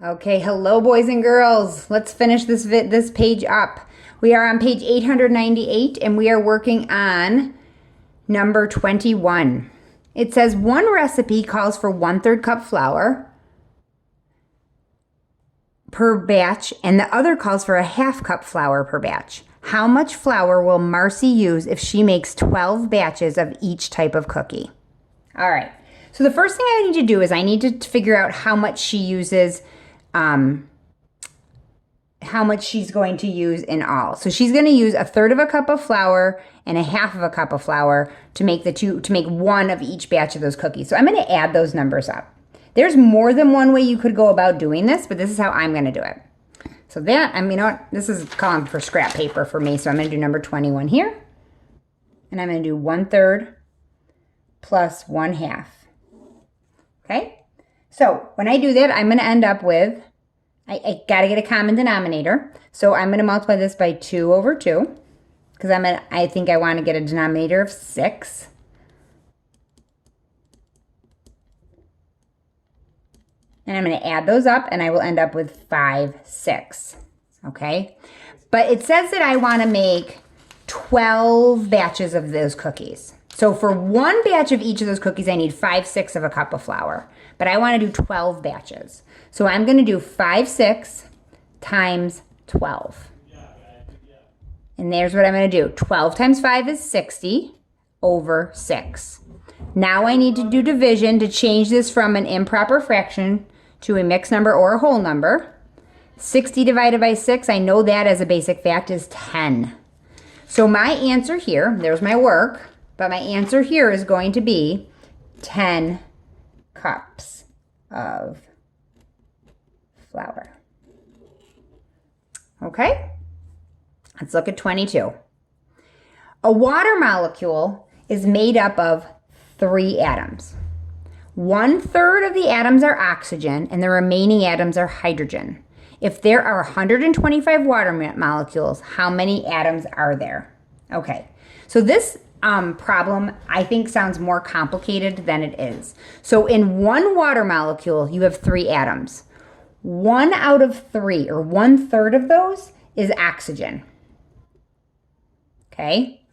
Okay, hello boys and girls. Let's finish this page up. We are on page 898 and we are working on number 21. It says one recipe calls for 1/3 cup flour per batch and the other calls for a 1/2 cup flour per batch. How much flour will Marcy use if she makes 12 batches of each type of cookie? All right. So the first thing I need to do is I need to figure out how much she uses, how much she's going to use in all. So she's going to use 1/3 cup of flour and a 1/2 cup of flour to make one of each batch of those cookies. So I'm going to add those numbers up. There's more than one way you could go about doing this, but this is how I'm going to do it. So that, you know what? This is calling for scrap paper for me. So I'm going to do number 21 here. And I'm going to do 1/3 plus 1/2. Okay? So when I do that, I'm going to end up with, I got to get a common denominator. So I'm going to multiply this by 2 over 2 because I think I want to get a denominator of 6. And I'm going to add those up and I will end up with 5, 6. Okay? But it says that I want to make 12 batches of those cookies. So for one batch of each of those cookies, I need 5/6 of a cup of flour. But I want to do 12 batches. So I'm going to do 5/6 times 12. And there's what I'm going to do. 12 times 5 is 60 over 6. Now I need to do division to change this from an improper fraction to a mixed number or a whole number. 60 divided by 6, I know that as a basic fact is 10. So my answer here, there's my work, but my answer here is going to be 10 cups of flour. Okay? Let's look at 22. A water molecule is made up of 3 atoms. 1/3 of the atoms are oxygen and the remaining atoms are hydrogen. If there are 125 water molecules, how many atoms are there? Okay, so this problem I think sounds more complicated than it is. So in one water molecule, you have 3 atoms. 1 out of 3, or 1/3 of those, is oxygen. Okay?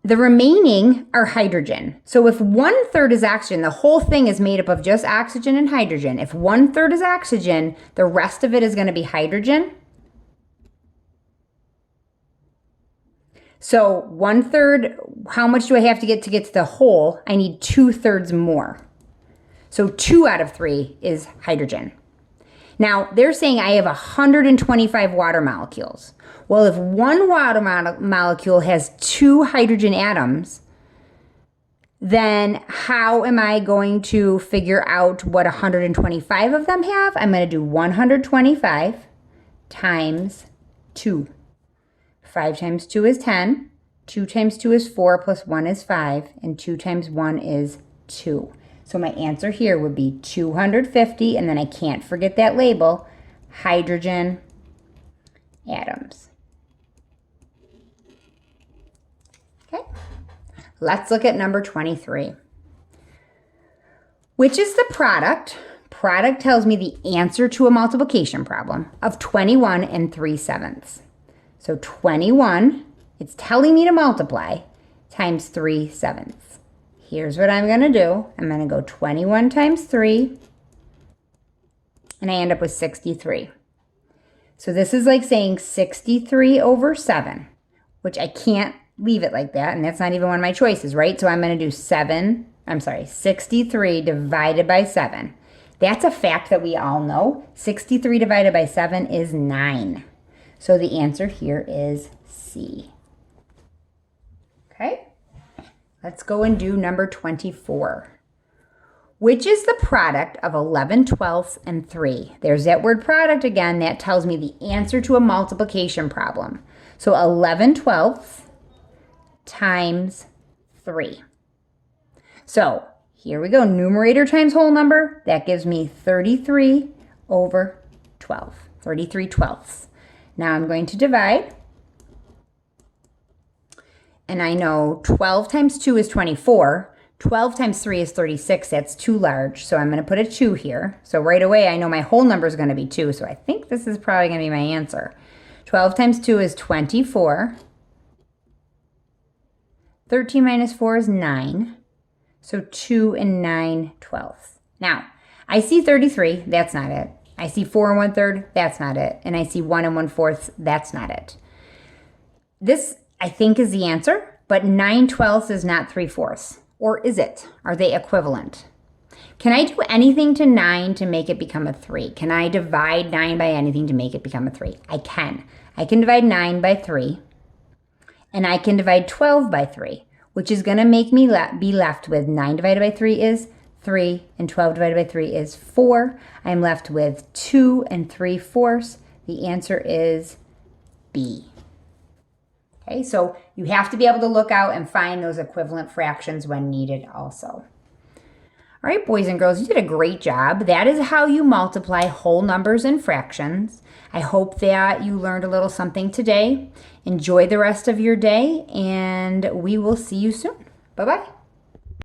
The remaining are hydrogen. So if 1/3 is oxygen, the whole thing is made up of just oxygen and hydrogen. If 1/3 is oxygen, the rest of it is going to be hydrogen. So 1/3, how much do I have to get to the whole? I need 2/3 more. So 2 out of 3 is hydrogen. Now, they're saying I have 125 water molecules. Well, if one water molecule has 2 hydrogen atoms, then how am I going to figure out what 125 of them have? I'm going to do 125 times 2. 5 times 2 is 10. 2 times 2 is 4 plus 1 is 5. And 2 times 1 is 2. So my answer here would be 250, and then I can't forget that label, hydrogen atoms. Okay, let's look at number 23. Which is the product? Product tells me the answer to a multiplication problem of 21 and 3/7. So 21, it's telling me to multiply, times 3/7. Here's what I'm going to do. I'm going to go 21 times 3, and I end up with 63. So this is like saying 63 over 7, which I can't leave it like that, and that's not even one of my choices, right? So I'm going to do 63 divided by 7. That's a fact that we all know. 63 divided by 7 is 9. So the answer here is C. Okay? Let's go and do number 24. Which is the product of 11/12 and 3? There's that word product again. That tells me the answer to a multiplication problem. So 11/12 times 3. So here we go. Numerator times whole number. That gives me 33 over 12. 33/12. Now I'm going to divide. And I know 12 times 2 is 24. 12 times 3 is 36. That's too large, so I'm going to put a 2 here. So right away, I know my whole number is going to be 2, so I think this is probably going to be my answer. 12 times 2 is 24. 13 minus 4 is 9. So 2 and 9 twelfths. Now, I see 33. That's not it. I see 4 and 1/3. That's not it. And I see 1 and 1/4. That's not it. This, I think, is the answer, but 9 twelfths is not 3/4. Or is it? Are they equivalent? Can I do anything to 9 to make it become a 3? Can I divide 9 by anything to make it become a 3? I can. I can divide 9 by 3, and I can divide 12 by 3, which is going to make me be left with 9 divided by 3 is 3, and 12 divided by 3 is 4. I'm left with 2 and 3/4. The answer is B. Okay, so you have to be able to look out and find those equivalent fractions when needed also. All right, boys and girls, you did a great job. That is how you multiply whole numbers and fractions. I hope that you learned a little something today. Enjoy the rest of your day, and we will see you soon. Bye-bye.